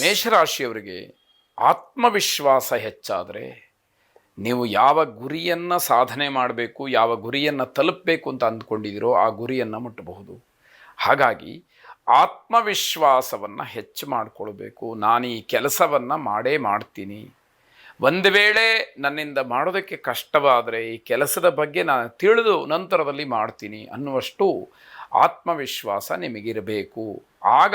ಮೇಷರಾಶಿಯವರಿಗೆ ಆತ್ಮವಿಶ್ವಾಸ ಹೆಚ್ಚಾದರೆ ನೀವು ಯಾವ ಗುರಿಯನ್ನು ಸಾಧನೆ ಮಾಡಬೇಕು, ಯಾವ ಗುರಿಯನ್ನು ತಲುಪಬೇಕು ಅಂತ ಅಂದ್ಕೊಂಡಿದ್ದೀರೋ ಆ ಗುರಿಯನ್ನು ಮುಟ್ಟಬಹುದು. ಹಾಗಾಗಿ ಆತ್ಮವಿಶ್ವಾಸವನ್ನು ಹೆಚ್ಚು ಮಾಡಿಕೊಳ್ಬೇಕು. ನಾನು ಈ ಕೆಲಸವನ್ನು ಮಾಡೇ ಮಾಡ್ತೀನಿ, ಒಂದು ವೇಳೆ ನನ್ನಿಂದ ಮಾಡೋದಕ್ಕೆ ಕಷ್ಟವಾದರೆ ಈ ಕೆಲಸದ ಬಗ್ಗೆ ನಾನು ತಿಳಿದು ನಂತರದಲ್ಲಿ ಮಾಡ್ತೀನಿ ಅನ್ನುವಷ್ಟು ಆತ್ಮವಿಶ್ವಾಸ ನಿಮಗಿರಬೇಕು. ಆಗ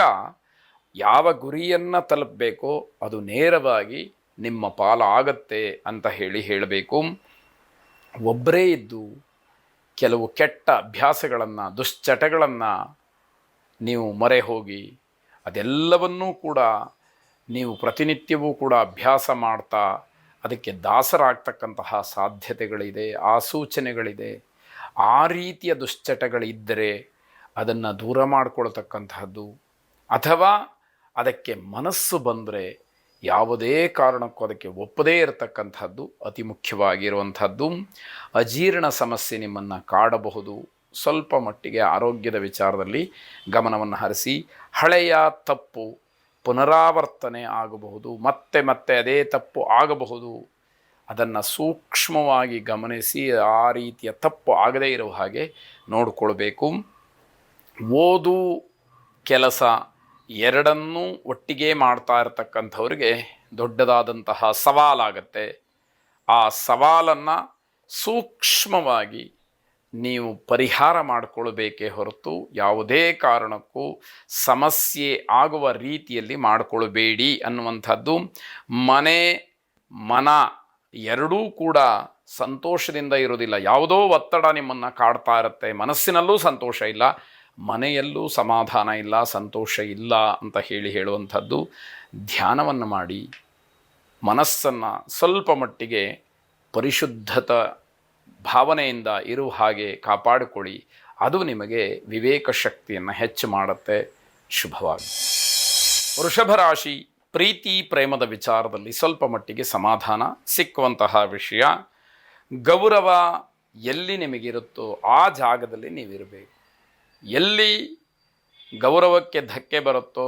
ಯಾವ ಗುರಿಯನ್ನು ತಲುಪಬೇಕೋ ಅದು ನೇರವಾಗಿ ನಿಮ್ಮ ಪಾಲಾಗತ್ತೆ ಅಂತ ಹೇಳಬೇಕು. ಒಬ್ಬರೇ ಇದ್ದು ಕೆಲವು ಕೆಟ್ಟ ಅಭ್ಯಾಸಗಳನ್ನು, ದುಶ್ಚಟಗಳನ್ನು ನೀವು ಮೊರೆ ಹೋಗಿ ಅದೆಲ್ಲವನ್ನೂ ಕೂಡ ನೀವು ಪ್ರತಿನಿತ್ಯವೂ ಕೂಡ ಅಭ್ಯಾಸ ಮಾಡ್ತಾ ಅದಕ್ಕೆ ದಾಸರಾಗ್ತಕ್ಕಂತಹ ಸಾಧ್ಯತೆಗಳಿದೆ, ಆ ಸೂಚನೆಗಳಿದೆ. ಆ ರೀತಿಯ ದುಶ್ಚಟಗಳಿದ್ದರೆ ಅದನ್ನು ದೂರ ಮಾಡಿಕೊಳ್ತಕ್ಕಂತಹದ್ದು, ಅಥವಾ ಅದಕ್ಕೆ ಮನಸ್ಸು ಬಂದರೆ ಯಾವುದೇ ಕಾರಣಕ್ಕೂ ಅದಕ್ಕೆ ಒಪ್ಪದೇ ಇರತಕ್ಕಂಥದ್ದು ಅತಿ ಮುಖ್ಯವಾಗಿರುವಂಥದ್ದು. ಅಜೀರ್ಣ ಸಮಸ್ಯೆ ನಿಮ್ಮನ್ನು ಕಾಡಬಹುದು. ಸ್ವಲ್ಪ ಮಟ್ಟಿಗೆ ಆರೋಗ್ಯದ ವಿಚಾರದಲ್ಲಿ ಗಮನವನ್ನು ಹರಿಸಿ. ಹಳೆಯ ತಪ್ಪು ಪುನರಾವರ್ತನೆ ಆಗಬಹುದು, ಮತ್ತೆ ಮತ್ತೆ ಅದೇ ತಪ್ಪು ಆಗಬಹುದು. ಅದನ್ನು ಸೂಕ್ಷ್ಮವಾಗಿ ಗಮನಿಸಿ ಆ ರೀತಿಯ ತಪ್ಪು ಆಗದೇ ಇರೋ ಹಾಗೆ ನೋಡಿಕೊಳ್ಬೇಕು. ಓದು ಕೆಲಸ ಎರಡನ್ನೂ ಒಟ್ಟಿಗೆ ಮಾಡ್ತಾ ಇರತಕ್ಕಂಥವ್ರಿಗೆ ದೊಡ್ಡದಾದಂತಹ ಸವಾಲಾಗತ್ತೆ. ಆ ಸವಾಲನ್ನು ಸೂಕ್ಷ್ಮವಾಗಿ ನೀವು ಪರಿಹಾರ ಮಾಡಿಕೊಳ್ಬೇಕೇ ಹೊರತು ಯಾವುದೇ ಕಾರಣಕ್ಕೂ ಸಮಸ್ಯೆ ಆಗುವ ರೀತಿಯಲ್ಲಿ ಮಾಡಿಕೊಳ್ಬೇಡಿ ಅನ್ನುವಂಥದ್ದು. ಮನ ಎರಡೂ ಕೂಡ ಸಂತೋಷದಿಂದ ಇರೋದಿಲ್ಲ. ಯಾವುದೋ ಒತ್ತಡ ನಿಮ್ಮನ್ನು ಕಾಡ್ತಾ ಇರುತ್ತೆ, ಮನಸ್ಸಿನಲ್ಲೂ ಸಂತೋಷ ಇಲ್ಲ, ಮನೆಯಲ್ಲೂ ಸಮಾಧಾನ ಇಲ್ಲ, ಸಂತೋಷ ಇಲ್ಲ ಅಂತ ಹೇಳುವಂಥದ್ದು. ಧ್ಯಾನವನ್ನು ಮಾಡಿ ಮನಸ್ಸನ್ನು ಸ್ವಲ್ಪ ಮಟ್ಟಿಗೆ ಪರಿಶುದ್ಧತ ಭಾವನೆಯಿಂದ ಇರುವ ಹಾಗೆ ಕಾಪಾಡಿಕೊಳ್ಳಿ. ಅದು ನಿಮಗೆ ವಿವೇಕ ಶಕ್ತಿಯನ್ನು ಹೆಚ್ಚು ಮಾಡುತ್ತೆ. ಶುಭವಾಗಿ. ವೃಷಭ ರಾಶಿ, ಪ್ರೀತಿ ಪ್ರೇಮದ ವಿಚಾರದಲ್ಲಿ ಸ್ವಲ್ಪ ಮಟ್ಟಿಗೆ ಸಮಾಧಾನ ಸಿಕ್ಕುವಂತಹ ವಿಷಯ. ಗೌರವ ಎಲ್ಲಿ ನಿಮಗಿರುತ್ತೋ ಆ ಜಾಗದಲ್ಲಿ ನೀವಿರಬೇಕು. ಎಲ್ಲಿ ಗೌರವಕ್ಕೆ ಧಕ್ಕೆ ಬರುತ್ತೋ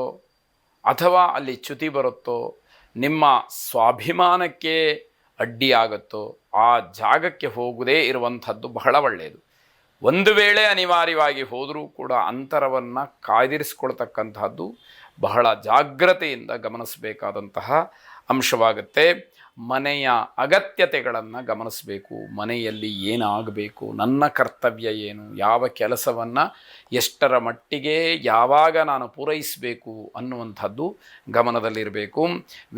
ಅಥವಾ ಅಲ್ಲಿ ಚ್ಯುತಿ ಬರುತ್ತೋ, ನಿಮ್ಮ ಸ್ವಾಭಿಮಾನಕ್ಕೆ ಅಡ್ಡಿಯಾಗುತ್ತೋ ಆ ಜಾಗಕ್ಕೆ ಹೋಗದೇ ಇರುವಂಥದ್ದು ಬಹಳ ಒಳ್ಳೆಯದು. ಒಂದು ವೇಳೆ ಅನಿವಾರ್ಯವಾಗಿ ಹೋದರೂ ಕೂಡ ಅಂತರವನ್ನು ಕಾಯ್ದಿರಿಸ್ಕೊಳ್ತಕ್ಕಂತಹದ್ದು ಬಹಳ ಜಾಗ್ರತೆಯಿಂದ ಗಮನಿಸಬೇಕಾದಂತಹ ಅಂಶವಾಗುತ್ತೆ. ಮನೆಯ ಅಗತ್ಯತೆಗಳನ್ನು ಗಮನಿಸಬೇಕು. ಮನೆಯಲ್ಲಿ ಏನಾಗಬೇಕು, ನನ್ನ ಕರ್ತವ್ಯ ಏನು, ಯಾವ ಕೆಲಸವನ್ನು ಎಷ್ಟರ ಮಟ್ಟಿಗೆ ಯಾವಾಗ ನಾನು ಪೂರೈಸಬೇಕು ಅನ್ನುವಂಥದ್ದು ಗಮನದಲ್ಲಿರಬೇಕು.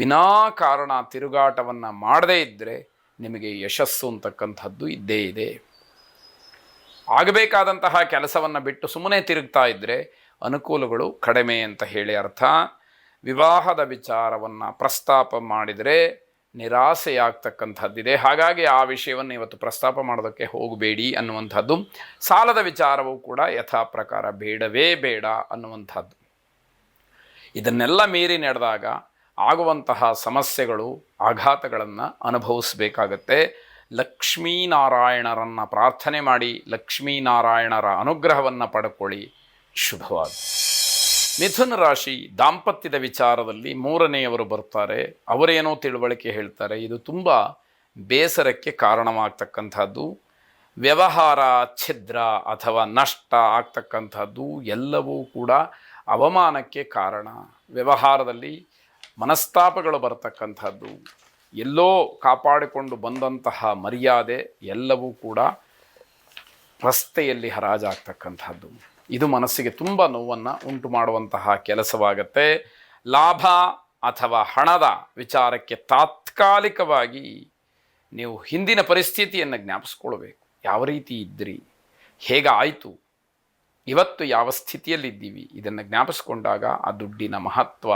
ವಿನಾಕಾರಣ ತಿರುಗಾಟವನ್ನು ಮಾಡದೇ ಇದ್ದರೆ ನಿಮಗೆ ಯಶಸ್ಸು ಅಂತಕ್ಕಂಥದ್ದು ಇದ್ದೇ ಇದೆ. ಆಗಬೇಕಾದಂತಹ ಕೆಲಸವನ್ನು ಬಿಟ್ಟು ಸುಮ್ಮನೆ ತಿರುಗ್ತಾ ಇದ್ದರೆ ಅನುಕೂಲಗಳು ಕಡಿಮೆ ಅಂತ ಹೇಳಿ ಅರ್ಥ. ವಿವಾಹದ ವಿಚಾರವನ್ನು ಪ್ರಸ್ತಾಪ ಮಾಡಿದರೆ ನಿರಾಸೆಯಾಗ್ತಕ್ಕಂಥದ್ದಿದೆ. ಹಾಗಾಗಿ ಆ ವಿಷಯವನ್ನು ಇವತ್ತು ಪ್ರಸ್ತಾಪ ಮಾಡೋದಕ್ಕೆ ಹೋಗಬೇಡಿ ಅನ್ನುವಂಥದ್ದು. ಸಾಲದ ವಿಚಾರವೂ ಕೂಡ ಯಥಾ ಪ್ರಕಾರ ಬೇಡವೇ ಬೇಡ ಅನ್ನುವಂಥದ್ದು. ಇದನ್ನೆಲ್ಲ ಮೀರಿ ನಡೆದಾಗ ಆಗುವಂತಹ ಸಮಸ್ಯೆಗಳು, ಆಘಾತಗಳನ್ನು ಅನುಭವಿಸಬೇಕಾಗತ್ತೆ. ಲಕ್ಷ್ಮೀನಾರಾಯಣರನ್ನು ಪ್ರಾರ್ಥನೆ ಮಾಡಿ ಲಕ್ಷ್ಮೀನಾರಾಯಣರ ಅನುಗ್ರಹವನ್ನು ಪಡ್ಕೊಳ್ಳಿ. ಶುಭವಾಗಿ. ಮಿಥುನ ರಾಶಿ, ದಾಂಪತ್ಯದ ವಿಚಾರದಲ್ಲಿ ಮೂರನೆಯವರು ಬರ್ತಾರೆ. ಅವರೇನೋ ತಿಳುವಳಿಕೆ ಹೇಳ್ತಾರೆ. ಇದು ತುಂಬ ಬೇಸರಕ್ಕೆ ಕಾರಣವಾಗ್ತಕ್ಕಂಥದ್ದು. ವ್ಯವಹಾರ ಛಿದ್ರ ಅಥವಾ ನಷ್ಟ ಆಗ್ತಕ್ಕಂಥದ್ದು ಎಲ್ಲವೂ ಕೂಡ ಅವಮಾನಕ್ಕೆ ಕಾರಣ. ವ್ಯವಹಾರದಲ್ಲಿ ಮನಸ್ತಾಪಗಳು ಬರತಕ್ಕಂಥದ್ದು, ಎಲ್ಲೋ ಕಾಪಾಡಿಕೊಂಡು ಬಂದಂತಹ ಮರ್ಯಾದೆ ಎಲ್ಲವೂ ಕೂಡ ರಸ್ತೆಯಲ್ಲಿ ಹರಾಜಾಗ್ತಕ್ಕಂಥದ್ದು. ಇದು ಮನಸ್ಸಿಗೆ ತುಂಬ ನೋವನ್ನು ಉಂಟು ಮಾಡುವಂತಹ ಕೆಲಸವಾಗತ್ತೆ. ಲಾಭ ಅಥವಾ ಹಣದ ವಿಚಾರಕ್ಕೆ ತಾತ್ಕಾಲಿಕವಾಗಿ ನೀವು ಹಿಂದಿನ ಪರಿಸ್ಥಿತಿಯನ್ನು ಜ್ಞಾಪಿಸ್ಕೊಳ್ಬೇಕು. ಯಾವ ರೀತಿ ಇದ್ದಿರಿ, ಹೇಗಾಯಿತು, ಇವತ್ತು ಯಾವ ಸ್ಥಿತಿಯಲ್ಲಿದ್ದೀವಿ, ಇದನ್ನು ಜ್ಞಾಪಿಸ್ಕೊಂಡಾಗ ಆ ದುಡ್ಡಿನ ಮಹತ್ವ,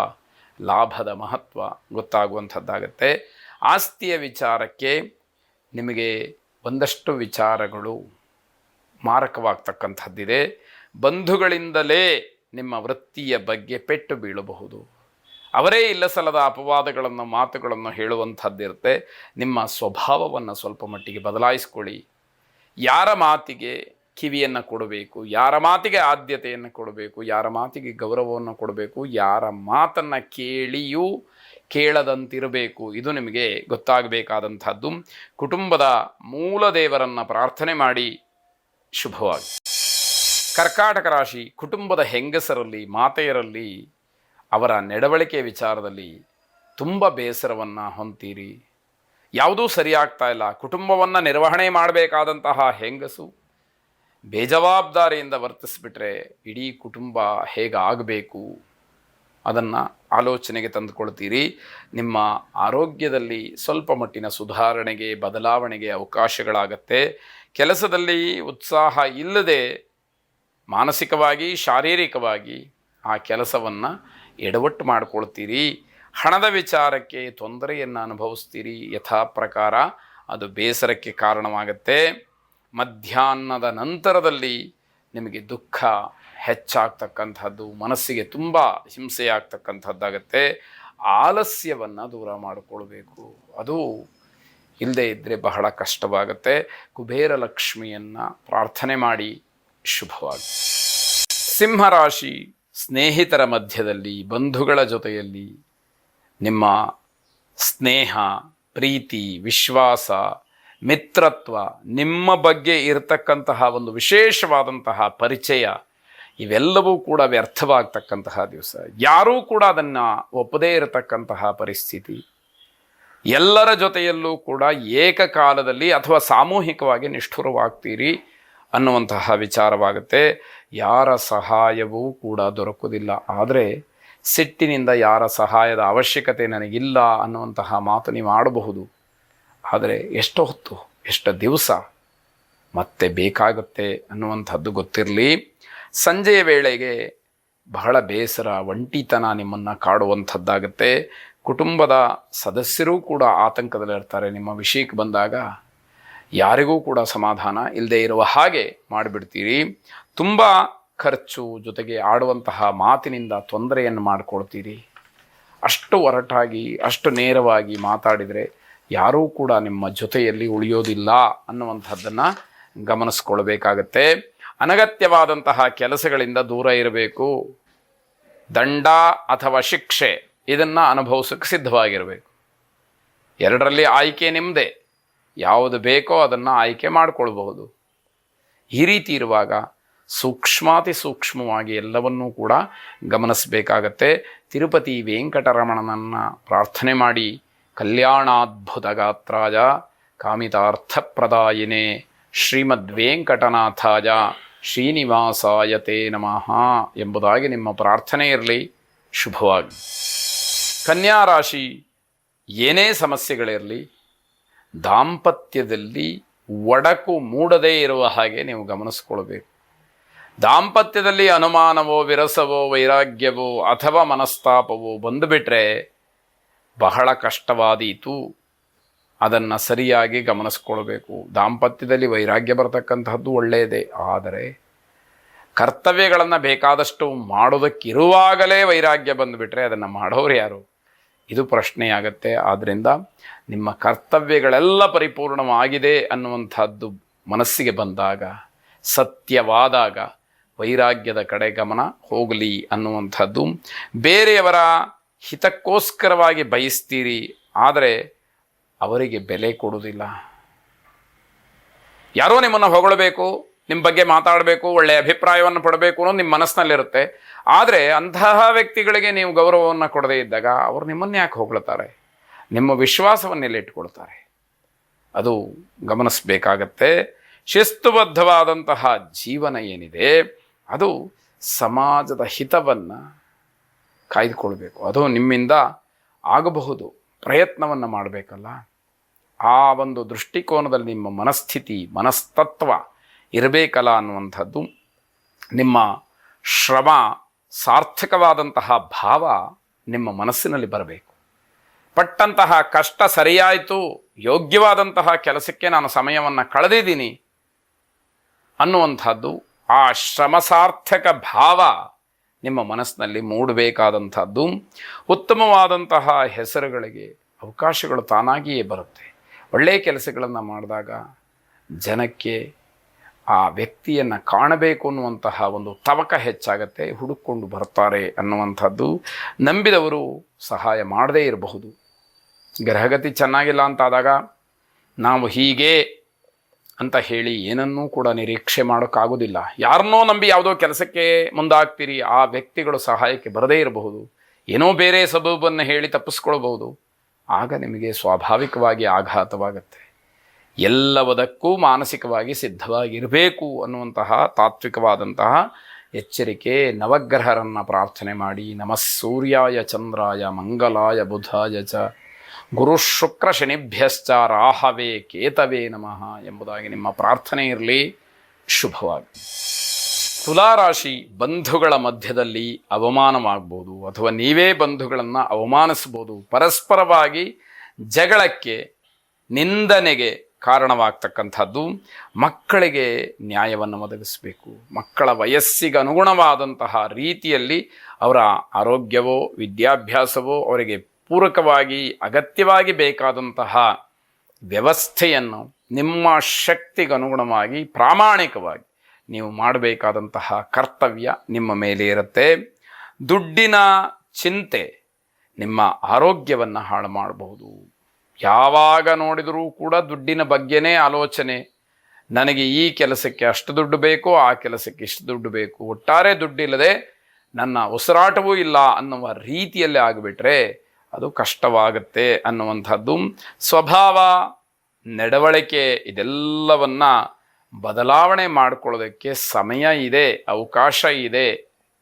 ಲಾಭದ ಮಹತ್ವ ಗೊತ್ತಾಗುವಂಥದ್ದಾಗತ್ತೆ. ಆಸ್ತಿಯ ವಿಚಾರಕ್ಕೆ ನಿಮಗೆ ಒಂದಷ್ಟು ವಿಚಾರಗಳು ಮಾರಕವಾಗ್ತಕ್ಕಂಥದ್ದಿದೆ. ಬಂಧುಗಳಿಂದಲೇ ನಿಮ್ಮ ವೃತ್ತಿಯ ಬಗ್ಗೆ ಪೆಟ್ಟು ಬೀಳಬಹುದು. ಅವರೇ ಇಲ್ಲ ಸಲ್ಲದ ಅಪವಾದಗಳನ್ನು, ಮಾತುಗಳನ್ನು ಹೇಳುವಂಥದ್ದಿರುತ್ತೆ. ನಿಮ್ಮ ಸ್ವಭಾವವನ್ನು ಸ್ವಲ್ಪ ಮಟ್ಟಿಗೆ ಬದಲಾಯಿಸ್ಕೊಳ್ಳಿ. ಯಾರ ಮಾತಿಗೆ ಕಿವಿಯನ್ನು ಕೊಡಬೇಕು, ಯಾರ ಮಾತಿಗೆ ಆದ್ಯತೆಯನ್ನು ಕೊಡಬೇಕು, ಯಾರ ಮಾತಿಗೆ ಗೌರವವನ್ನು ಕೊಡಬೇಕು, ಯಾರ ಮಾತನ್ನು ಕೇಳಿಯೂ ಕೇಳದಂತಿರಬೇಕು, ಇದು ನಿಮಗೆ ಗೊತ್ತಾಗಬೇಕಾದಂಥದ್ದು. ಕುಟುಂಬದ ಮೂಲ ದೇವರನ್ನು ಪ್ರಾರ್ಥನೆ ಮಾಡಿ ಶುಭವಾಗಿ. ಕರ್ಕಾಟಕ ರಾಶಿ, ಕುಟುಂಬದ ಹೆಂಗಸರಲ್ಲಿ, ಮಾತೆಯರಲ್ಲಿ ಅವರ ನಡವಳಿಕೆ ವಿಚಾರದಲ್ಲಿ ತುಂಬ ಬೇಸರವನ್ನು ಹೊಂತೀರಿ. ಯಾವುದೂ ಸರಿಯಾಗ್ತಾ ಇಲ್ಲ. ಕುಟುಂಬವನ್ನು ನಿರ್ವಹಣೆ ಮಾಡಬೇಕಾದಂತಹ ಹೆಂಗಸು ಬೇಜವಾಬ್ದಾರಿಯಿಂದ ವರ್ತಿಸಿಬಿಟ್ರೆ ಇಡೀ ಕುಟುಂಬ ಹೇಗಾಗಬೇಕು ಅದನ್ನು ಆಲೋಚನೆಗೆ ತಂದುಕೊಳ್ತೀರಿ. ನಿಮ್ಮ ಆರೋಗ್ಯದಲ್ಲಿ ಸ್ವಲ್ಪ ಮಟ್ಟಿನ ಸುಧಾರಣೆಗೆ, ಬದಲಾವಣೆಗೆ ಅವಕಾಶಗಳಾಗತ್ತೆ. ಕೆಲಸದಲ್ಲಿ ಉತ್ಸಾಹ ಇಲ್ಲದೆ ಮಾನಸಿಕವಾಗಿ, ಶಾರೀರಿಕವಾಗಿ ಆ ಕೆಲಸವನ್ನು ಎಡವಟ್ಟು ಮಾಡಿಕೊಳ್ತೀರಿ. ಹಣದ ವಿಚಾರಕ್ಕೆ ತೊಂದರೆಯನ್ನು ಅನುಭವಿಸ್ತೀರಿ. ಯಥಾ ಪ್ರಕಾರ ಅದು ಬೇಸರಕ್ಕೆ ಕಾರಣವಾಗುತ್ತೆ. ಮಧ್ಯಾಹ್ನದ ನಂತರದಲ್ಲಿ ನಿಮಗೆ ದುಃಖ ಹೆಚ್ಚಾಗ್ತಕ್ಕಂಥದ್ದು, ಮನಸ್ಸಿಗೆ ತುಂಬ ಹಿಂಸೆಯಾಗ್ತಕ್ಕಂಥದ್ದಾಗತ್ತೆ. ಆಲಸ್ಯವನ್ನು ದೂರ ಮಾಡಿಕೊಳ್ಬೇಕು. ಅದು ಇಲ್ಲದೆ ಇದ್ದರೆ ಬಹಳ ಕಷ್ಟವಾಗುತ್ತೆ. ಕುಬೇರ ಲಕ್ಷ್ಮಿಯನ್ನು ಪ್ರಾರ್ಥನೆ ಮಾಡಿ ಶುಭವಾಗಿ. ಸಿಂಹರಾಶಿ, ಸ್ನೇಹಿತರ ಮಧ್ಯದಲ್ಲಿ, ಬಂಧುಗಳ ಜೊತೆಯಲ್ಲಿ ನಿಮ್ಮ ಸ್ನೇಹ, ಪ್ರೀತಿ, ವಿಶ್ವಾಸ, ಮಿತ್ರತ್ವ, ನಿಮ್ಮ ಬಗ್ಗೆ ಇರತಕ್ಕಂತಹ ಒಂದು ವಿಶೇಷವಾದಂತಹ ಪರಿಚಯ ಇವೆಲ್ಲವೂ ಕೂಡ ವ್ಯರ್ಥವಾಗ್ತಕ್ಕಂತಹ ದಿವಸ. ಯಾರೂ ಕೂಡ ಅದನ್ನು ಒಪ್ಪದೇ ಇರತಕ್ಕಂತಹ ಪರಿಸ್ಥಿತಿ. ಎಲ್ಲರ ಜೊತೆಯಲ್ಲೂ ಕೂಡ ಏಕಕಾಲದಲ್ಲಿ ಅಥವಾ ಸಾಮೂಹಿಕವಾಗಿ ನಿಷ್ಠುರವಾಗ್ತೀರಿ ಅನ್ನುವಂತಹ ವಿಚಾರವಾಗುತ್ತೆ. ಯಾರ ಸಹಾಯವೂ ಕೂಡ ದೊರಕುವುದಿಲ್ಲ. ಆದರೆ ಸಿಟ್ಟಿನಿಂದ ಯಾರ ಸಹಾಯದ ಅವಶ್ಯಕತೆ ನನಗಿಲ್ಲ ಅನ್ನುವಂತಹ ಮಾತು ನೀವು ಆಡಬಹುದು. ಆದರೆ ಎಷ್ಟು ಹೊತ್ತು, ಎಷ್ಟು ದಿವಸ ಮತ್ತೆ ಬೇಕಾಗುತ್ತೆ ಅನ್ನುವಂಥದ್ದು ಗೊತ್ತಿರಲಿ. ಸಂಜೆಯ ವೇಳೆಗೆ ಬಹಳ ಬೇಸರ, ಒಂಟಿತನ ನಿಮ್ಮನ್ನು ಕಾಡುವಂಥದ್ದಾಗುತ್ತೆ. ಕುಟುಂಬದ ಸದಸ್ಯರೂ ಕೂಡ ಆತಂಕದಲ್ಲಿರ್ತಾರೆ. ನಿಮ್ಮ ವಿಷಯಕ್ಕೆ ಬಂದಾಗ ಯಾರಿಗೂ ಕೂಡ ಸಮಾಧಾನ ಇಲ್ಲದೆ ಇರುವ ಹಾಗೆ ಮಾಡಿಬಿಡ್ತೀರಿ. ತುಂಬ ಖರ್ಚು, ಜೊತೆಗೆ ಆಡುವಂತಹ ಮಾತಿನಿಂದ ತೊಂದರೆಯನ್ನು ಮಾಡಿಕೊಳ್ತೀರಿ. ಅಷ್ಟು ಒರಟಾಗಿ, ಅಷ್ಟು ನೇರವಾಗಿ ಮಾತಾಡಿದರೆ ಯಾರೂ ಕೂಡ ನಿಮ್ಮ ಜೊತೆಯಲ್ಲಿ ಉಳಿಯೋದಿಲ್ಲ ಅನ್ನುವಂಥದ್ದನ್ನು ಗಮನಿಸ್ಕೊಳ್ಬೇಕಾಗತ್ತೆ. ಅನಗತ್ಯವಾದಂತಹ ಕೆಲಸಗಳಿಂದ ದೂರ ಇರಬೇಕು. ದಂಡ ಅಥವಾ ಶಿಕ್ಷೆ ಇದನ್ನು ಅನುಭವಿಸೋಕ್ಕೆ ಸಿದ್ಧವಾಗಿರಬೇಕು. ಎರಡರಲ್ಲಿ ಆಯ್ಕೆ ನಿಮ್ಮದೇ. ಯಾವುದು ಬೇಕೋ ಅದನ್ನು ಆಯ್ಕೆ ಮಾಡಿಕೊಳ್ಬಹುದು. ಈ ರೀತಿ ಇರುವಾಗ ಸೂಕ್ಷ್ಮಾತಿ ಸೂಕ್ಷ್ಮವಾಗಿ ಎಲ್ಲವನ್ನೂ ಕೂಡ ಗಮನಿಸಬೇಕಾಗತ್ತೆ. ತಿರುಪತಿ ವೆಂಕಟರಮಣನನ್ನು ಪ್ರಾರ್ಥನೆ ಮಾಡಿ ಕಲ್ಯಾಣಾದ್ಭುತ ಗಾತ್ರಾಯ ಕಾಮಿತಾರ್ಥಪ್ರದಾಯಿನೇ ಶ್ರೀಮದ್ವೆಂಕಟನಾಥಾಯ ಶ್ರೀನಿವಾಸಾಯ ತೇ ನಮಃ ಎಂಬುದಾಗಿ ನಿಮ್ಮ ಪ್ರಾರ್ಥನೆ ಇರಲಿ. ಶುಭವಾಗಿ. ಕನ್ಯಾ ರಾಶಿ, ಏನೇ ಸಮಸ್ಯೆಗಳಿರಲಿ ದಾಂಪತ್ಯದಲ್ಲಿ ಒಡಕು ಮೂಡದೇ ಇರುವ ಹಾಗೆ ನೀವು ಗಮನಿಸ್ಕೊಳ್ಬೇಕು. ದಾಂಪತ್ಯದಲ್ಲಿ ಅನುಮಾನವೋ, ವಿರಸವೋ, ವೈರಾಗ್ಯವೋ ಅಥವಾ ಮನಸ್ತಾಪವೋ ಬಂದುಬಿಟ್ರೆ ಬಹಳ ಕಷ್ಟವಾದೀತು. ಅದನ್ನು ಸರಿಯಾಗಿ ಗಮನಿಸ್ಕೊಳ್ಬೇಕು. ದಾಂಪತ್ಯದಲ್ಲಿ ವೈರಾಗ್ಯ ಬರತಕ್ಕಂತಹದ್ದು ಒಳ್ಳೆಯದೇ. ಆದರೆ ಕರ್ತವ್ಯಗಳನ್ನು ಬೇಕಾದಷ್ಟು ಮಾಡೋದಕ್ಕಿರುವಾಗಲೇ ವೈರಾಗ್ಯ ಬಂದುಬಿಟ್ರೆ ಅದನ್ನು ಮಾಡೋರು ಯಾರು? ಇದು ಪ್ರಶ್ನೆಯಾಗತ್ತೆ. ಆದ್ದರಿಂದ ನಿಮ್ಮ ಕರ್ತವ್ಯಗಳೆಲ್ಲ ಪರಿಪೂರ್ಣವಾಗಿದೆ ಅನ್ನುವಂಥದ್ದು ಮನಸ್ಸಿಗೆ ಬಂದಾಗ, ಸತ್ಯವಾದಾಗ ವೈರಾಗ್ಯದ ಕಡೆ ಗಮನ ಹೋಗಲಿ ಅನ್ನುವಂಥದ್ದು. ಬೇರೆಯವರ ಹಿತಕ್ಕೋಸ್ಕರವಾಗಿ ಬಯಸ್ತೀರಿ, ಆದರೆ ಅವರಿಗೆ ಬೆಲೆ ಕೊಡುವುದಿಲ್ಲ. ಯಾರೋ ನಿಮ್ಮನ್ನು ಹೊಗಳಬೇಕು, ನಿಮ್ಮ ಬಗ್ಗೆ ಮಾತಾಡಬೇಕು, ಒಳ್ಳೆಯ ಅಭಿಪ್ರಾಯವನ್ನು ಪಡಬೇಕು ಅನ್ನೋದು ನಿಮ್ಮ ಮನಸ್ಸಿನಲ್ಲಿರುತ್ತೆ. ಆದರೆ ಅಂತಹ ವ್ಯಕ್ತಿಗಳಿಗೆ ನೀವು ಗೌರವವನ್ನು ಕೊಡದೇ ಇದ್ದಾಗ ಅವರು ನಿಮ್ಮನ್ನು ಯಾಕೆ ಹೊಗಳ್ತಾರೆ? ನಿಮ್ಮ ವಿಶ್ವಾಸವನ್ನೆಲ್ಲ ಇಟ್ಕೊಳ್ತಾರೆ. ಅದು ಗಮನಿಸಬೇಕಾಗತ್ತೆ. ಶಿಸ್ತುಬದ್ಧವಾದಂತಹ ಜೀವನ ಏನಿದೆ ಅದು ಸಮಾಜದ ಹಿತವನ್ನು ಕಾಯ್ದುಕೊಳ್ಬೇಕು. ಅದು ನಿಮ್ಮಿಂದ ಆಗಬಹುದು. ಪ್ರಯತ್ನವನ್ನು ಮಾಡಬೇಕಲ್ಲ. ಆ ಒಂದು ದೃಷ್ಟಿಕೋನದಲ್ಲಿ ನಿಮ್ಮ ಮನಸ್ಥಿತಿ, ಮನಸ್ತತ್ವ ಇರಬೇಕಲ್ಲ ಅನ್ನುವಂಥದ್ದು. ನಿಮ್ಮ ಶ್ರಮ ಸಾರ್ಥಕವಾದಂತಹ ಭಾವ ನಿಮ್ಮ ಮನಸ್ಸಿನಲ್ಲಿ ಬರಬೇಕು. ಪಟ್ಟಂತಹ ಕಷ್ಟ ಸರಿಯಾಯಿತು, ಯೋಗ್ಯವಾದಂತಹ ಕೆಲಸಕ್ಕೆ ನಾನು ಸಮಯವನ್ನು ಕಳೆದಿದ್ದೀನಿ ಅನ್ನುವಂಥದ್ದು, ಆ ಶ್ರಮ ಸಾರ್ಥಕ ಭಾವ ನಿಮ್ಮ ಮನಸ್ಸಿನಲ್ಲಿ ಮೂಡಬೇಕಾದಂಥದ್ದು. ಉತ್ತಮವಾದಂತಹ ಹೆಸರುಗಳಿಗೆ ಅವಕಾಶಗಳು ತಾನಾಗಿಯೇ ಬರುತ್ತೆ. ಒಳ್ಳೆಯ ಕೆಲಸಗಳನ್ನು ಮಾಡಿದಾಗ ಜನಕ್ಕೆ ಆ ವ್ಯಕ್ತಿಯನ್ನು ಕಾಣಬೇಕು ಅನ್ನುವಂತಹ ಒಂದು ತವಕ ಹೆಚ್ಚಾಗತ್ತೆ, ಹುಡುಕೊಂಡು ಬರ್ತಾರೆ ಅನ್ನುವಂಥದ್ದು. ನಂಬಿದವರು ಸಹಾಯ ಮಾಡದೇ ಇರಬಹುದು. ಗ್ರಹಗತಿ ಚೆನ್ನಾಗಿಲ್ಲ ಅಂತಾದಾಗ ನಾವು ಹೀಗೆ ಅಂತ ಹೇಳಿ ಏನನ್ನೂ ಕೂಡ ನಿರೀಕ್ಷೆ ಮಾಡೋಕ್ಕಾಗೋದಿಲ್ಲ. ಯಾರನ್ನೋ ನಂಬಿ ಯಾವುದೋ ಕೆಲಸಕ್ಕೆ ಮುಂದಾಗ್ತೀರಿ, ಆ ವ್ಯಕ್ತಿಗಳು ಸಹಾಯಕ್ಕೆ ಬರದೇ ಇರಬಹುದು, ಏನೋ ಬೇರೆ ಸಬಬನ್ನು ಹೇಳಿ ತಪ್ಪಿಸ್ಕೊಳ್ಬಹುದು. ಆಗ ನಿಮಗೆ ಸ್ವಾಭಾವಿಕವಾಗಿ ಆಘಾತವಾಗತ್ತೆ. ಎಲ್ಲವದಕ್ಕೂ ಮಾನಸಿಕವಾಗಿ ಸಿದ್ಧವಾಗಿರಬೇಕು ಅನ್ನುವಂತಹ ತಾತ್ವಿಕವಾದಂತಹ ಎಚ್ಚರಿಕೆ. ನವಗ್ರಹರನ್ನು ಪ್ರಾರ್ಥನೆ ಮಾಡಿ, ನಮಃ ಸೂರ್ಯಾಯ ಚಂದ್ರಾಯ ಮಂಗಲಾಯ ಬುಧಾಯ ಚ ಗುರು ಶುಕ್ರ ಶನಿಭ್ಯಶ್ಚ ರಾಹವೇ ಕೇತವೇ ನಮಃ ಎಂಬುದಾಗಿ ನಿಮ್ಮ ಪ್ರಾರ್ಥನೆ ಇರಲಿ. ಶುಭವಾಗಿ. ತುಲಾರಾಶಿ, ಬಂಧುಗಳ ಮಧ್ಯದಲ್ಲಿ ಅವಮಾನವಾಗ್ಬೋದು ಅಥವಾ ನೀವೇ ಬಂಧುಗಳನ್ನು ಅವಮಾನಿಸ್ಬೋದು. ಪರಸ್ಪರವಾಗಿ ಜಗಳಕ್ಕೆ, ನಿಂದನೆಗೆ ಕಾರಣವಾಗ್ತಕ್ಕಂಥದ್ದು. ಮಕ್ಕಳಿಗೆ ನ್ಯಾಯವನ್ನು ಒದಗಿಸಬೇಕು. ಮಕ್ಕಳ ವಯಸ್ಸಿಗೆ ಅನುಗುಣವಾದಂತಹ ರೀತಿಯಲ್ಲಿ ಅವರ ಆರೋಗ್ಯವೋ ವಿದ್ಯಾಭ್ಯಾಸವೋ ಅವರಿಗೆ ಪೂರಕವಾಗಿ ಅಗತ್ಯವಾಗಿ ಬೇಕಾದಂತಹ ವ್ಯವಸ್ಥೆಯನ್ನು ನಿಮ್ಮ ಶಕ್ತಿಗನುಗುಣವಾಗಿ ಪ್ರಾಮಾಣಿಕವಾಗಿ ನೀವು ಮಾಡಬೇಕಾದಂತಹ ಕರ್ತವ್ಯ ನಿಮ್ಮ ಮೇಲೆ ಇರುತ್ತೆ. ದುಡ್ಡಿನ ಚಿಂತೆ ನಿಮ್ಮ ಆರೋಗ್ಯವನ್ನು ಹಾಳು ಮಾಡಬಹುದು. ಯಾವಾಗ ನೋಡಿದರೂ ಕೂಡ ದುಡ್ಡಿನ ಬಗ್ಗೆನೇ ಆಲೋಚನೆ. ನನಗೆ ಈ ಕೆಲಸಕ್ಕೆ ಅಷ್ಟು ದುಡ್ಡು ಬೇಕು, ಆ ಕೆಲಸಕ್ಕೆ ಇಷ್ಟು ದುಡ್ಡು ಬೇಕು, ಒಟ್ಟಾರೆ ದುಡ್ಡಿಲ್ಲದೆ ನನ್ನ ಉಸಿರಾಟವೂ ಇಲ್ಲ ಅನ್ನುವ ರೀತಿಯಲ್ಲಿ ಆಗಿಬಿಟ್ರೆ ಅದು ಕಷ್ಟವಾಗುತ್ತೆ ಅನ್ನುವಂಥದ್ದು. ಸ್ವಭಾವ, ನಡವಳಿಕೆ ಇದೆಲ್ಲವನ್ನ ಬದಲಾವಣೆ ಮಾಡಿಕೊಳ್ಳೋದಕ್ಕೆ ಸಮಯ ಇದೆ, ಅವಕಾಶ ಇದೆ.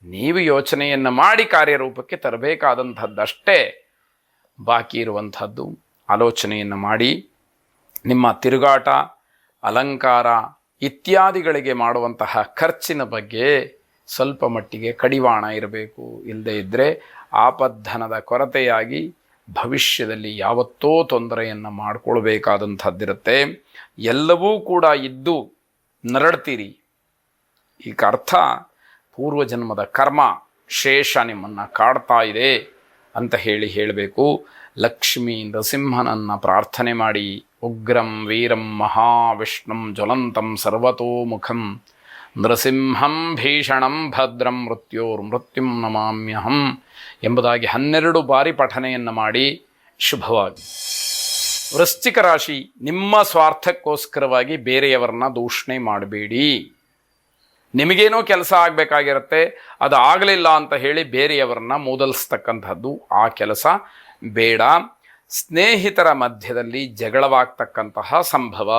ನೀವು ಯೋಚನೆಯನ್ನು ಮಾಡಿ ಕಾರ್ಯರೂಪಕ್ಕೆ ತರಬೇಕಾದಂಥದ್ದಷ್ಟೇ ಬಾಕಿ ಇರುವಂಥದ್ದು. ಆಲೋಚನೆಯನ್ನು ಮಾಡಿ ನಿಮ್ಮ ತಿರುಗಾಟ, ಅಲಂಕಾರ ಇತ್ಯಾದಿಗಳಿಗೆ ಮಾಡುವಂತಹ ಖರ್ಚಿನ ಬಗ್ಗೆ ಸ್ವಲ್ಪ ಮಟ್ಟಿಗೆ ಕಡಿವಾಣ ಇರಬೇಕು. ಇಲ್ಲದೇ ಇದ್ದರೆ ಆಪದ್ಧನದ ಕೊರತೆಯಾಗಿ ಭವಿಷ್ಯದಲ್ಲಿ ಯಾವತ್ತೋ ತೊಂದರೆಯನ್ನು ಮಾಡಿಕೊಳ್ಬೇಕಾದಂಥದ್ದಿರುತ್ತೆ. ಎಲ್ಲವೂ ಕೂಡ ಇದ್ದು ನರಳ್ತೀರಿ. ಈಗ ಅರ್ಥ ಪೂರ್ವಜನ್ಮದ ಕರ್ಮ ಶೇಷ ನಿಮ್ಮನ್ನು ಕಾಡ್ತಾ ಇದೆ ಅಂತ ಹೇಳಬೇಕು. ಲಕ್ಷ್ಮೀ ನರಸಿಂಹನನ್ನು ಪ್ರಾರ್ಥನೆ ಮಾಡಿ, ಉಗ್ರಂ ವೀರಂ ಮಹಾವಿಷ್ಣುಂ ಜ್ವಲಂತಂ ಸರ್ವತೋಮುಖಂ ನೃಸಿಂಹಂ ಭೀಷಣಂ ಭದ್ರಂ ಮೃತ್ಯುಂ ನಮಾಮ್ಯಹಂ ಎಂಬುದಾಗಿ 12 ಬಾರಿ ಪಠನೆಯನ್ನು ಮಾಡಿ. ಶುಭವಾಗಿ. ವೃಶ್ಚಿಕ ರಾಶಿ, ನಿಮ್ಮ ಸ್ವಾರ್ಥಕ್ಕೋಸ್ಕರವಾಗಿ ಬೇರೆಯವರನ್ನ ದೂಷಣೆ ಮಾಡಬೇಡಿ. ನಿಮಗೇನೋ ಕೆಲಸ ಆಗಬೇಕಾಗಿರುತ್ತೆ, ಅದು ಆಗಲಿಲ್ಲ ಅಂತ ಹೇಳಿ ಬೇರೆಯವರನ್ನ ಮೂದಲಿಸ್ತಕ್ಕಂಥದ್ದು, ಆ ಕೆಲಸ ಬೇಡ. ಸ್ನೇಹಿತರ ಮಧ್ಯದಲ್ಲಿ ಜಗಳವಾಗ್ತಕ್ಕಂತಹ ಸಂಭವ.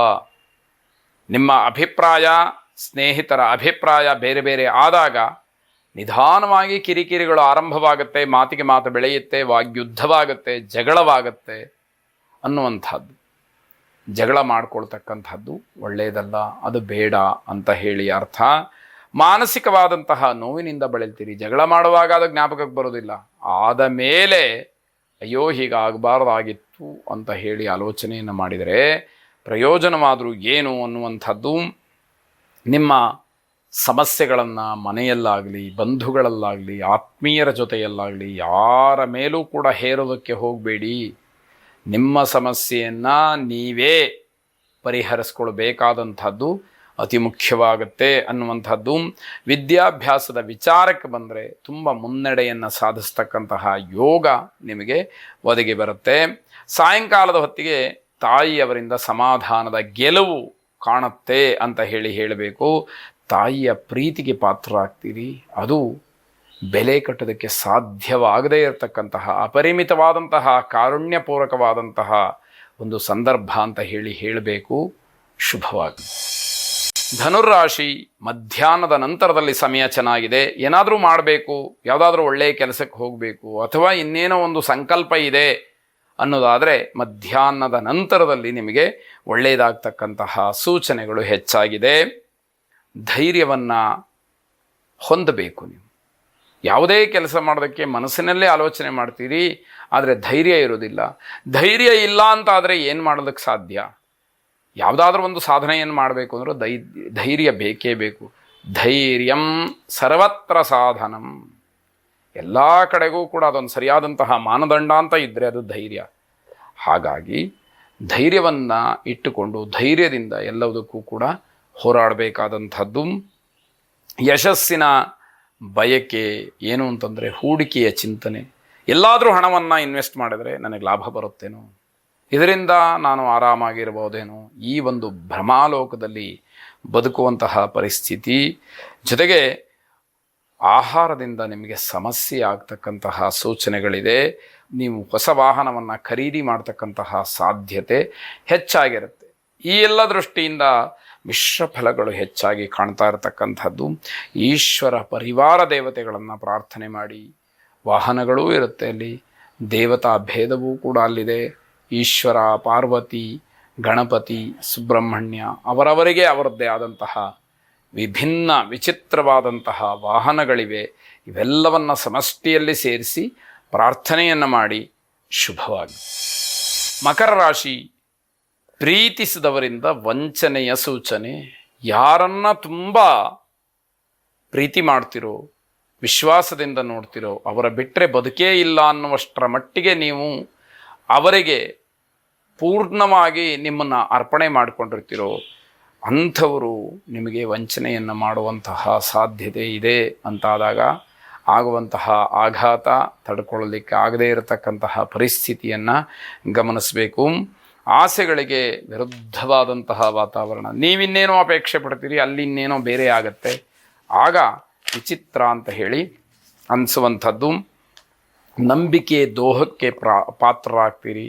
ನಿಮ್ಮ ಅಭಿಪ್ರಾಯ, ಸ್ನೇಹಿತರ ಅಭಿಪ್ರಾಯ ಬೇರೆ ಬೇರೆ ಆದಾಗ ನಿಧಾನವಾಗಿ ಕಿರಿಕಿರಿಗಳು ಆರಂಭವಾಗುತ್ತೆ, ಮಾತಿಗೆ ಮಾತು ಬೆಳೆಯುತ್ತೆ, ವಾಗ್ಯುದ್ಧವಾಗುತ್ತೆ, ಜಗಳವಾಗುತ್ತೆ ಅನ್ನುವಂಥದ್ದು. ಜಗಳ ಮಾಡ್ಕೊಳ್ತಕ್ಕಂಥದ್ದು ಒಳ್ಳೆಯದಲ್ಲ, ಅದು ಬೇಡ ಅಂತ ಹೇಳಿ ಅರ್ಥ. ಮಾನಸಿಕವಾದಂತಹ ನೋವಿನಿಂದ ಬಳಲ್ತೀರಿ. ಜಗಳ ಮಾಡುವಾಗ ಅದು ಜ್ಞಾಪಕಕ್ಕೆ ಬರೋದಿಲ್ಲ. ಆದ ಮೇಲೆ ಅಯ್ಯೋ ಹೀಗಾಗಬಾರ್ದಾಗಿತ್ತು ಅಂತ ಹೇಳಿ ಆಲೋಚನೆಯನ್ನು ಮಾಡಿದರೆ ಪ್ರಯೋಜನವಾದರೂ ಏನು ಅನ್ನುವಂಥದ್ದು. ನಿಮ್ಮ ಸಮಸ್ಯೆಗಳನ್ನು ಮನೆಯಲ್ಲಾಗಲಿ, ಬಂಧುಗಳಲ್ಲಾಗಲಿ, ಆತ್ಮೀಯರ ಜೊತೆಯಲ್ಲಾಗಲಿ ಯಾರ ಮೇಲೂ ಕೂಡ ಹೇರೋದಕ್ಕೆ ಹೋಗಬೇಡಿ. ನಿಮ್ಮ ಸಮಸ್ಯೆಯನ್ನು ನೀವೇ ಪರಿಹರಿಸ್ಕೊಳ್ಬೇಕಾದಂಥದ್ದು ಅತಿ ಮುಖ್ಯವಾಗುತ್ತೆ ಅನ್ನುವಂಥದ್ದು. ವಿದ್ಯಾಭ್ಯಾಸದ ವಿಚಾರಕ್ಕೆ ಬಂದರೆ ತುಂಬ ಮುನ್ನಡೆಯನ್ನು ಸಾಧಿಸ್ತಕ್ಕಂತಹ ಯೋಗ ನಿಮಗೆ ಒದಗಿ ಬರುತ್ತೆ. ಸಾಯಂಕಾಲದ ಹೊತ್ತಿಗೆ ತಾಯಿಯವರಿಂದ ಸಮಾಧಾನದ ಗೆಲುವು ಕಾಣುತ್ತೆ ಅಂತ ಹೇಳಬೇಕು. ತಾಯಿಯ ಪ್ರೀತಿಗೆ ಪಾತ್ರರಾಗ್ತೀರಿ. ಅದು ಬೆಲೆ ಕಟ್ಟೋದಕ್ಕೆ ಸಾಧ್ಯವಾಗದೇ ಇರತಕ್ಕಂತಹ ಅಪರಿಮಿತವಾದಂತಹ ಕಾರುಣ್ಯಪೂರ್ವಕವಾದಂತಹ ಒಂದು ಸಂದರ್ಭ ಅಂತ ಹೇಳಬೇಕು. ಶುಭವಾಗಿ. ಧನುರ್ರಾಶಿ, ಮಧ್ಯಾಹ್ನದ ನಂತರದಲ್ಲಿ ಸಮಯ ಚೆನ್ನಾಗಿದೆ. ಏನಾದರೂ ಮಾಡಬೇಕು, ಯಾವುದಾದ್ರೂ ಒಳ್ಳೆಯ ಕೆಲಸಕ್ಕೆ ಹೋಗಬೇಕು ಅಥವಾ ಇನ್ನೇನೋ ಒಂದು ಸಂಕಲ್ಪ ಇದೆ ಅನ್ನೋದಾದರೆ ಮಧ್ಯಾಹ್ನದ ನಂತರದಲ್ಲಿ ನಿಮಗೆ ಒಳ್ಳೆಯದಾಗ್ತಕ್ಕಂತಹ ಸೂಚನೆಗಳು ಹೆಚ್ಚಾಗಿದೆ. ಧೈರ್ಯವನ್ನು ಹೊಂದಬೇಕು. ನೀವು ಯಾವುದೇ ಕೆಲಸ ಮಾಡೋದಕ್ಕೆ ಮನಸ್ಸಿನಲ್ಲೇ ಆಲೋಚನೆ ಮಾಡ್ತೀರಿ, ಆದರೆ ಧೈರ್ಯ ಇರೋದಿಲ್ಲ. ಧೈರ್ಯ ಇಲ್ಲ ಅಂತ ಆದರೆ ಏನು ಮಾಡೋದಕ್ಕೆ ಸಾಧ್ಯ? ಯಾವುದಾದ್ರೂ ಒಂದು ಸಾಧನೆಯನ್ನು ಮಾಡಬೇಕು ಅಂದರೂ ಧೈರ್ಯ ಬೇಕೇ ಬೇಕು. ಧೈರ್ಯಂ ಸರ್ವತ್ರ ಸಾಧನಂ. ಎಲ್ಲ ಕಡೆಗೂ ಕೂಡ ಅದೊಂದು ಸರಿಯಾದಂತಹ ಮಾನದಂಡ ಅಂತ ಇದ್ದರೆ ಅದು ಧೈರ್ಯ. ಹಾಗಾಗಿ ಧೈರ್ಯವನ್ನು ಇಟ್ಟುಕೊಂಡು ಧೈರ್ಯದಿಂದ ಎಲ್ಲದಕ್ಕೂ ಕೂಡ ಹೋರಾಡಬೇಕಾದಂಥದ್ದು. ಯಶಸ್ಸಿನ ಬಯಕೆ ಏನು ಅಂತಂದರೆ ಹೂಡಿಕೆಯ ಚಿಂತನೆ. ಎಲ್ಲಾದರೂ ಹಣವನ್ನು ಇನ್ವೆಸ್ಟ್ ಮಾಡಿದರೆ ನನಗೆ ಲಾಭ ಬರುತ್ತೇನೋ, ಇದರಿಂದ ನಾನು ಆರಾಮಾಗಿರ್ಬೋದೇನೋ, ಈ ಒಂದು ಭ್ರಮಾಲೋಕದಲ್ಲಿ ಬದುಕುವಂತಹ ಪರಿಸ್ಥಿತಿ. ಜೊತೆಗೆ ಆಹಾರದಿಂದ ನಿಮಗೆ ಸಮಸ್ಯೆ ಆಗ್ತಕ್ಕಂತಹ ಸೂಚನೆಗಳಿದೆ. ನೀವು ಹೊಸ ವಾಹನವನ್ನು ಖರೀದಿ ಮಾಡ್ತಕ್ಕಂತಹ ಸಾಧ್ಯತೆ ಹೆಚ್ಚಾಗಿರುತ್ತೆ. ಈ ಎಲ್ಲ ದೃಷ್ಟಿಯಿಂದ ಮಿಶ್ರ ಫಲಗಳು ಹೆಚ್ಚಾಗಿ ಕಾಣ್ತಾ ಇರತಕ್ಕಂಥದ್ದು. ಈಶ್ವರ ಪರಿವಾರ ದೇವತೆಗಳನ್ನು ಪ್ರಾರ್ಥನೆ ಮಾಡಿ. ವಾಹನಗಳೂ ಇರುತ್ತೆ ಅಲ್ಲಿ, ದೇವತಾ ಭೇದವೂ ಕೂಡ ಅಲ್ಲಿದೆ. ಈಶ್ವರ, ಪಾರ್ವತಿ, ಗಣಪತಿ, ಸುಬ್ರಹ್ಮಣ್ಯ ಅವರವರಿಗೆ ಅವರದ್ದೇ ಆದಂತಹ ವಿಭಿನ್ನ ವಿಚಿತ್ರವಾದಂತಹ ವಾಹನಗಳಿವೆ. ಇವೆಲ್ಲವನ್ನು ಸಮಷ್ಟಿಯಲ್ಲಿ ಸೇರಿಸಿ ಪ್ರಾರ್ಥನೆಯನ್ನು ಮಾಡಿ ಶುಭವಾಗಿ. ಮಕರ ರಾಶಿ, ಪ್ರೀತಿಸಿದವರಿಂದ ವಂಚನೆಯ ಸೂಚನೆ. ಯಾರನ್ನ ತುಂಬ ಪ್ರೀತಿ ಮಾಡ್ತಿರೋ, ವಿಶ್ವಾಸದಿಂದ ನೋಡ್ತಿರೋ, ಅವರ ಬಿಟ್ಟರೆ ಬದುಕೇ ಇಲ್ಲ ಅನ್ನುವಷ್ಟರ ಮಟ್ಟಿಗೆ ನೀವು ಅವರಿಗೆ ಪೂರ್ಣವಾಗಿ ನಿಮ್ಮನ್ನು ಅರ್ಪಣೆ ಮಾಡಿಕೊಂಡಿರ್ತಿರೋ ಅಂಥವರು ನಿಮಗೆ ವಂಚನೆಯನ್ನು ಮಾಡುವಂತಹ ಸಾಧ್ಯತೆ ಇದೆ ಅಂತಾದಾಗ ಆಗುವಂತಹ ಆಘಾತ ತಡ್ಕೊಳ್ಳಲಿಕ್ಕೆ ಆಗದೇ ಇರತಕ್ಕಂತಹ ಪರಿಸ್ಥಿತಿಯನ್ನು ಗಮನಿಸಬೇಕು. ಆಸೆಗಳಿಗೆ ವಿರುದ್ಧವಾದಂತಹ ವಾತಾವರಣ. ನೀವಿನ್ನೇನೋ ಅಪೇಕ್ಷೆ ಪಡ್ತೀರಿ, ಅಲ್ಲಿ ಇನ್ನೇನೋ ಬೇರೆ ಆಗತ್ತೆ. ಆಗ ವಿಚಿತ್ರ ಅಂತ ಹೇಳಿ ಅನಿಸುವಂಥದ್ದು. ನಂಬಿಕೆ ದೋಹಕ್ಕೆ ಪಾತ್ರರಾಗ್ತೀರಿ,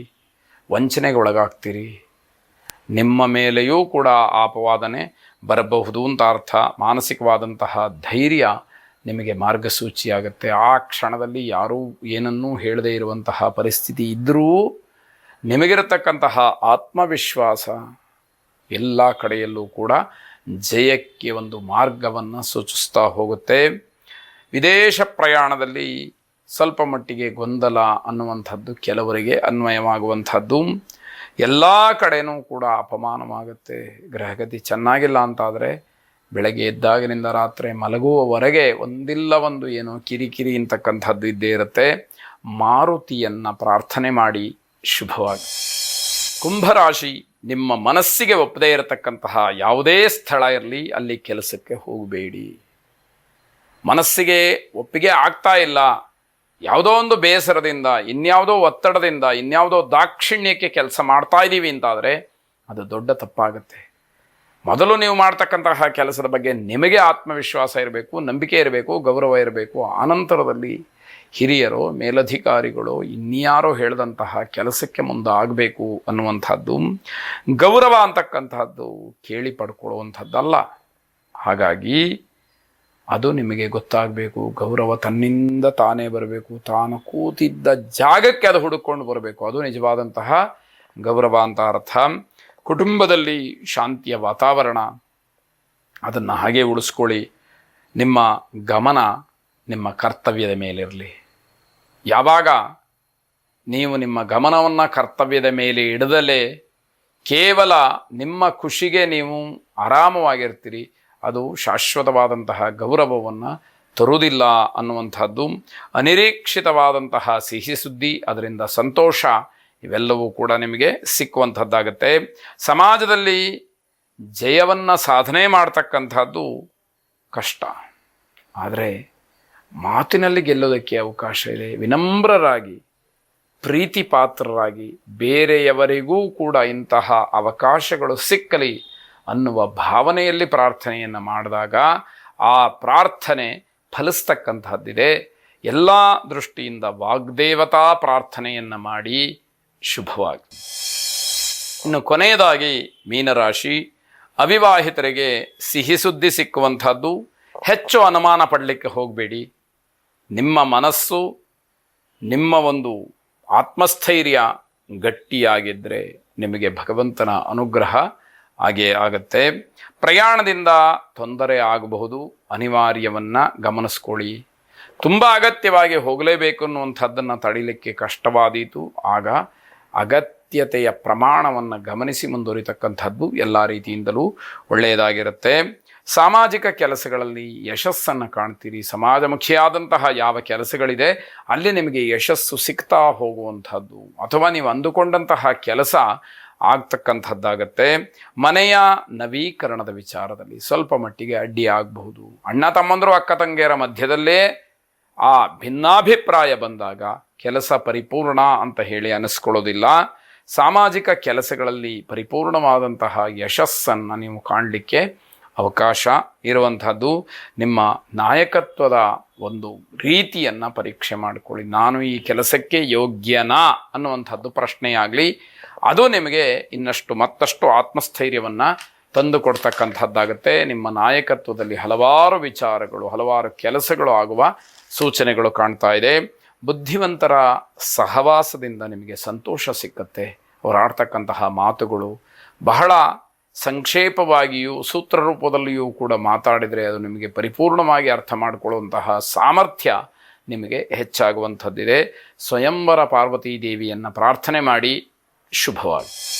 ವಂಚನೆಗೆ ಒಳಗಾಗ್ತೀರಿ. ನಿಮ್ಮ ಮೇಲೆಯೂ ಕೂಡ ಅಪವಾದನೆ ಬರಬಹುದು ಅಂತ ಅರ್ಥ. ಮಾನಸಿಕವಾದಂತಹ ಧೈರ್ಯ ನಿಮಗೆ ಮಾರ್ಗಸೂಚಿಯಾಗುತ್ತೆ. ಆ ಕ್ಷಣದಲ್ಲಿ ಯಾರೂ ಏನನ್ನೂ ಹೇಳದೇ ಇರುವಂತಹ ಪರಿಸ್ಥಿತಿ ಇದ್ದರೂ ನಿಮಗಿರತಕ್ಕಂತಹ ಆತ್ಮವಿಶ್ವಾಸ ಎಲ್ಲ ಕಡೆಯಲ್ಲೂ ಕೂಡ ಜಯಕ್ಕೆ ಒಂದು ಮಾರ್ಗವನ್ನು ಸೂಚಿಸ್ತಾ ಹೋಗುತ್ತೆ. ವಿದೇಶ ಪ್ರಯಾಣದಲ್ಲಿ ಸ್ವಲ್ಪ ಮಟ್ಟಿಗೆ ಗೊಂದಲ ಅನ್ನುವಂಥದ್ದು ಕೆಲವರಿಗೆ ಅನ್ವಯವಾಗುವಂಥದ್ದು. ಎಲ್ಲ ಕಡೆಯೂ ಕೂಡ ಅಪಮಾನವಾಗುತ್ತೆ. ಗ್ರಹಗತಿ ಚೆನ್ನಾಗಿಲ್ಲ ಅಂತಾದರೆ ಬೆಳಗ್ಗೆ ಎದ್ದಾಗಿನಿಂದ ರಾತ್ರಿ ಮಲಗುವವರೆಗೆ ಒಂದಿಲ್ಲ ಒಂದು ಏನೋ ಕಿರಿಕಿರಿ ಅಂತಕ್ಕಂಥದ್ದು ಇದ್ದೇ ಇರುತ್ತೆ. ಮಾರುತಿಯನ್ನು ಪ್ರಾರ್ಥನೆ ಮಾಡಿ ಶುಭವಾಗಿ. ಕುಂಭರಾಶಿ, ನಿಮ್ಮ ಮನಸ್ಸಿಗೆ ಒಪ್ಪದೇ ಇರತಕ್ಕಂತಹ ಯಾವುದೇ ಸ್ಥಳ ಇರಲಿ ಅಲ್ಲಿ ಕೆಲಸಕ್ಕೆ ಹೋಗಬೇಡಿ. ಮನಸ್ಸಿಗೆ ಒಪ್ಪಿಗೆ ಆಗ್ತಾ ಇಲ್ಲ, ಯಾವುದೋ ಒಂದು ಬೇಸರದಿಂದ, ಇನ್ಯಾವುದೋ ಒತ್ತಡದಿಂದ, ಇನ್ಯಾವುದೋ ದಾಕ್ಷಿಣ್ಯಕ್ಕೆ ಕೆಲಸ ಮಾಡ್ತಾ ಇದ್ದೀವಿ ಅಂತಾದರೆ ಅದು ದೊಡ್ಡ ತಪ್ಪಾಗುತ್ತೆ. ಮೊದಲು ನೀವು ಮಾಡ್ತಕ್ಕಂತಹ ಕೆಲಸದ ಬಗ್ಗೆ ನಿಮಗೆ ಆತ್ಮವಿಶ್ವಾಸ ಇರಬೇಕು, ನಂಬಿಕೆ ಇರಬೇಕು, ಗೌರವ ಇರಬೇಕು. ಆನಂತರದಲ್ಲಿ ಹಿರಿಯರೋ ಮೇಲಧಿಕಾರಿಗಳು ಇನ್ಯಾರೋ ಹೇಳಿದಂತಹ ಕೆಲಸಕ್ಕೆ ಮುಂದಾಗಬೇಕು ಅನ್ನುವಂಥದ್ದು. ಗೌರವ ಅಂತಕ್ಕಂತಹದ್ದು ಕೇಳಿ ಪಡ್ಕೊಳ್ಳುವಂಥದ್ದಲ್ಲ. ಹಾಗಾಗಿ ಅದು ನಿಮಗೆ ಗೊತ್ತಾಗಬೇಕು. ಗೌರವ ತನ್ನಿಂದ ತಾನೇ ಬರಬೇಕು. ತಾನು ಕೂತಿದ್ದ ಜಾಗಕ್ಕೆ ಅದು ಹುಡುಕೊಂಡು ಬರಬೇಕು. ಅದು ನಿಜವಾದಂತಹ ಗೌರವ ಅಂತ ಅರ್ಥ. ಕುಟುಂಬದಲ್ಲಿ ಶಾಂತಿಯ ವಾತಾವರಣ, ಅದನ್ನು ಹಾಗೆ ಉಳಿಸ್ಕೊಳ್ಳಿ. ನಿಮ್ಮ ಗಮನ ನಿಮ್ಮ ಕರ್ತವ್ಯದ ಮೇಲಿರಲಿ. ಯಾವಾಗ ನೀವು ನಿಮ್ಮ ಗಮನವನ್ನು ಕರ್ತವ್ಯದ ಮೇಲೆ ಇಡದಲೇ ಕೇವಲ ನಿಮ್ಮ ಖುಷಿಗೆ ನೀವು ಆರಾಮವಾಗಿರ್ತೀರಿ, ಅದು ಶಾಶ್ವತವಾದಂತಹ ಗೌರವವನ್ನು ತರುವುದಿಲ್ಲ ಅನ್ನುವಂಥದ್ದು. ಅನಿರೀಕ್ಷಿತವಾದಂತಹ ಸಿಹಿ ಸುದ್ದಿ, ಅದರಿಂದ ಸಂತೋಷ, ಇವೆಲ್ಲವೂ ಕೂಡ ನಿಮಗೆ ಸಿಕ್ಕುವಂಥದ್ದಾಗತ್ತೆ. ಸಮಾಜದಲ್ಲಿ ಜಯವನ್ನು ಸಾಧನೆ ಮಾಡ್ತಕ್ಕಂಥದ್ದು ಕಷ್ಟ, ಆದರೆ ಮಾತಿನಲ್ಲಿ ಗೆಲ್ಲೋದಕ್ಕೆ ಅವಕಾಶ ಇದೆ. ವಿನಮ್ರರಾಗಿ, ಪ್ರೀತಿ ಪಾತ್ರರಾಗಿ, ಬೇರೆಯವರಿಗೂ ಕೂಡ ಇಂತಹ ಅವಕಾಶಗಳು ಸಿಕ್ಕಲಿ ಅನ್ನುವ ಭಾವನೆಯಲ್ಲಿ ಪ್ರಾರ್ಥನೆಯನ್ನು ಮಾಡಿದಾಗ ಆ ಪ್ರಾರ್ಥನೆ ಫಲಿಸ್ತಕ್ಕಂಥದ್ದಿದೆ. ಎಲ್ಲ ದೃಷ್ಟಿಯಿಂದ ವಾಗ್ದೇವತಾ ಪ್ರಾರ್ಥನೆಯನ್ನು ಮಾಡಿ ಶುಭವಾಗಿ. ಇನ್ನು ಕೊನೆಯದಾಗಿ ಮೀನರಾಶಿ, ಅವಿವಾಹಿತರಿಗೆ ಸಿಹಿ ಸುದ್ದಿ ಸಿಕ್ಕುವಂಥದ್ದು. ಹೆಚ್ಚು ಅನುಮಾನ ಪಡಲಿಕ್ಕೆ ಹೋಗಬೇಡಿ. ನಿಮ್ಮ ಮನಸ್ಸು, ನಿಮ್ಮ ಒಂದು ಆತ್ಮಸ್ಥೈರ್ಯ ಗಟ್ಟಿಯಾಗಿದ್ದರೆ ನಿಮಗೆ ಭಗವಂತನ ಅನುಗ್ರಹ ಹಾಗೇ ಆಗತ್ತೆ. ಪ್ರಯಾಣದಿಂದ ತೊಂದರೆ ಆಗಬಹುದು, ಅನಿವಾರ್ಯವನ್ನು ಗಮನಿಸ್ಕೊಳ್ಳಿ. ತುಂಬ ಅಗತ್ಯವಾಗಿ ಹೋಗಲೇಬೇಕು ಅನ್ನುವಂಥದ್ದನ್ನು ತಡಿಲಿಕ್ಕೆ ಕಷ್ಟವಾದೀತು, ಆಗ ಅಗತ್ಯತೆಯ ಪ್ರಮಾಣವನ್ನು ಗಮನಿಸಿ ಮುಂದುವರಿತಕ್ಕಂಥದ್ದು ಎಲ್ಲ ರೀತಿಯಿಂದಲೂ ಒಳ್ಳೆಯದಾಗಿರುತ್ತೆ. ಸಾಮಾಜಿಕ ಕೆಲಸಗಳಲ್ಲಿ ಯಶಸ್ಸನ್ನು ಕಾಣ್ತೀರಿ. ಸಮಾಜಮುಖಿಯಾದಂತಹ ಯಾವ ಕೆಲಸಗಳಿದೆ ಅಲ್ಲಿ ನಿಮಗೆ ಯಶಸ್ಸು ಸಿಗ್ತಾ ಹೋಗುವಂಥದ್ದು, ಅಥವಾ ನೀವು ಅಂದುಕೊಂಡಂತಹ ಕೆಲಸ ಆಗ್ತಕ್ಕಂಥದ್ದಾಗತ್ತೆ. ಮನೆಯ ನವೀಕರಣದ ವಿಚಾರದಲ್ಲಿ ಸ್ವಲ್ಪ ಮಟ್ಟಿಗೆ ಅಡ್ಡಿ ಆಗಬಹುದು. ಅಣ್ಣ ತಮ್ಮಂದರು ಅಕ್ಕ ತಂಗಿಯರ ಮಧ್ಯದಲ್ಲೇ ಆ ಭಿನ್ನಾಭಿಪ್ರಾಯ ಬಂದಾಗ ಕೆಲಸ ಪರಿಪೂರ್ಣ ಅಂತ ಹೇಳಿ ಅನಿಸ್ಕೊಳ್ಳೋದಿಲ್ಲ. ಸಾಮಾಜಿಕ ಕೆಲಸಗಳಲ್ಲಿ ಪರಿಪೂರ್ಣವಾದಂತಹ ಯಶಸ್ಸನ್ನು ನೀವು ಕಾಣಲಿಕ್ಕೆ ಅವಕಾಶ ಇರುವಂಥದ್ದು. ನಿಮ್ಮ ನಾಯಕತ್ವದ ಒಂದು ರೀತಿಯನ್ನು ಪರೀಕ್ಷೆ ಮಾಡಿಕೊಳ್ಳಿ. ನಾನು ಈ ಕೆಲಸಕ್ಕೆ ಯೋಗ್ಯನಾ ಅನ್ನುವಂಥದ್ದು ಪ್ರಶ್ನೆಯಾಗಲಿ. ಅದು ನಿಮಗೆ ಇನ್ನಷ್ಟು ಮತ್ತಷ್ಟು ಆತ್ಮಸ್ಥೈರ್ಯವನ್ನು ತಂದು ಕೊಡ್ತಕ್ಕಂಥದ್ದಾಗುತ್ತೆ. ನಿಮ್ಮ ನಾಯಕತ್ವದಲ್ಲಿ ಹಲವಾರು ವಿಚಾರಗಳು, ಹಲವಾರು ಕೆಲಸಗಳು ಆಗುವ ಸೂಚನೆಗಳು ಕಾಣ್ತಾ ಇದೆ. ಬುದ್ಧಿವಂತರ ಸಹವಾಸದಿಂದ ನಿಮಗೆ ಸಂತೋಷ ಸಿಕ್ಕತ್ತೆ. ಅವರು ಆಡ್ತಕ್ಕಂತಹ ಮಾತುಗಳು ಬಹಳ ಸಂಕ್ಷೇಪವಾಗಿಯೂ ಸೂತ್ರ ರೂಪದಲ್ಲಿಯೂ ಕೂಡ ಮಾತಾಡಿದರೆ ಅದು ನಿಮಗೆ ಪರಿಪೂರ್ಣವಾಗಿ ಅರ್ಥ ಮಾಡಿಕೊಳ್ಳುವಂತಹ ಸಾಮರ್ಥ್ಯ ನಿಮಗೆ ಹೆಚ್ಚಾಗುವಂಥದ್ದಿದೆ. ಸ್ವಯಂವರ ಪಾರ್ವತೀ ದೇವಿಯನ್ನು ಪ್ರಾರ್ಥನೆ ಮಾಡಿ. ಶುಭವಾಗಿ.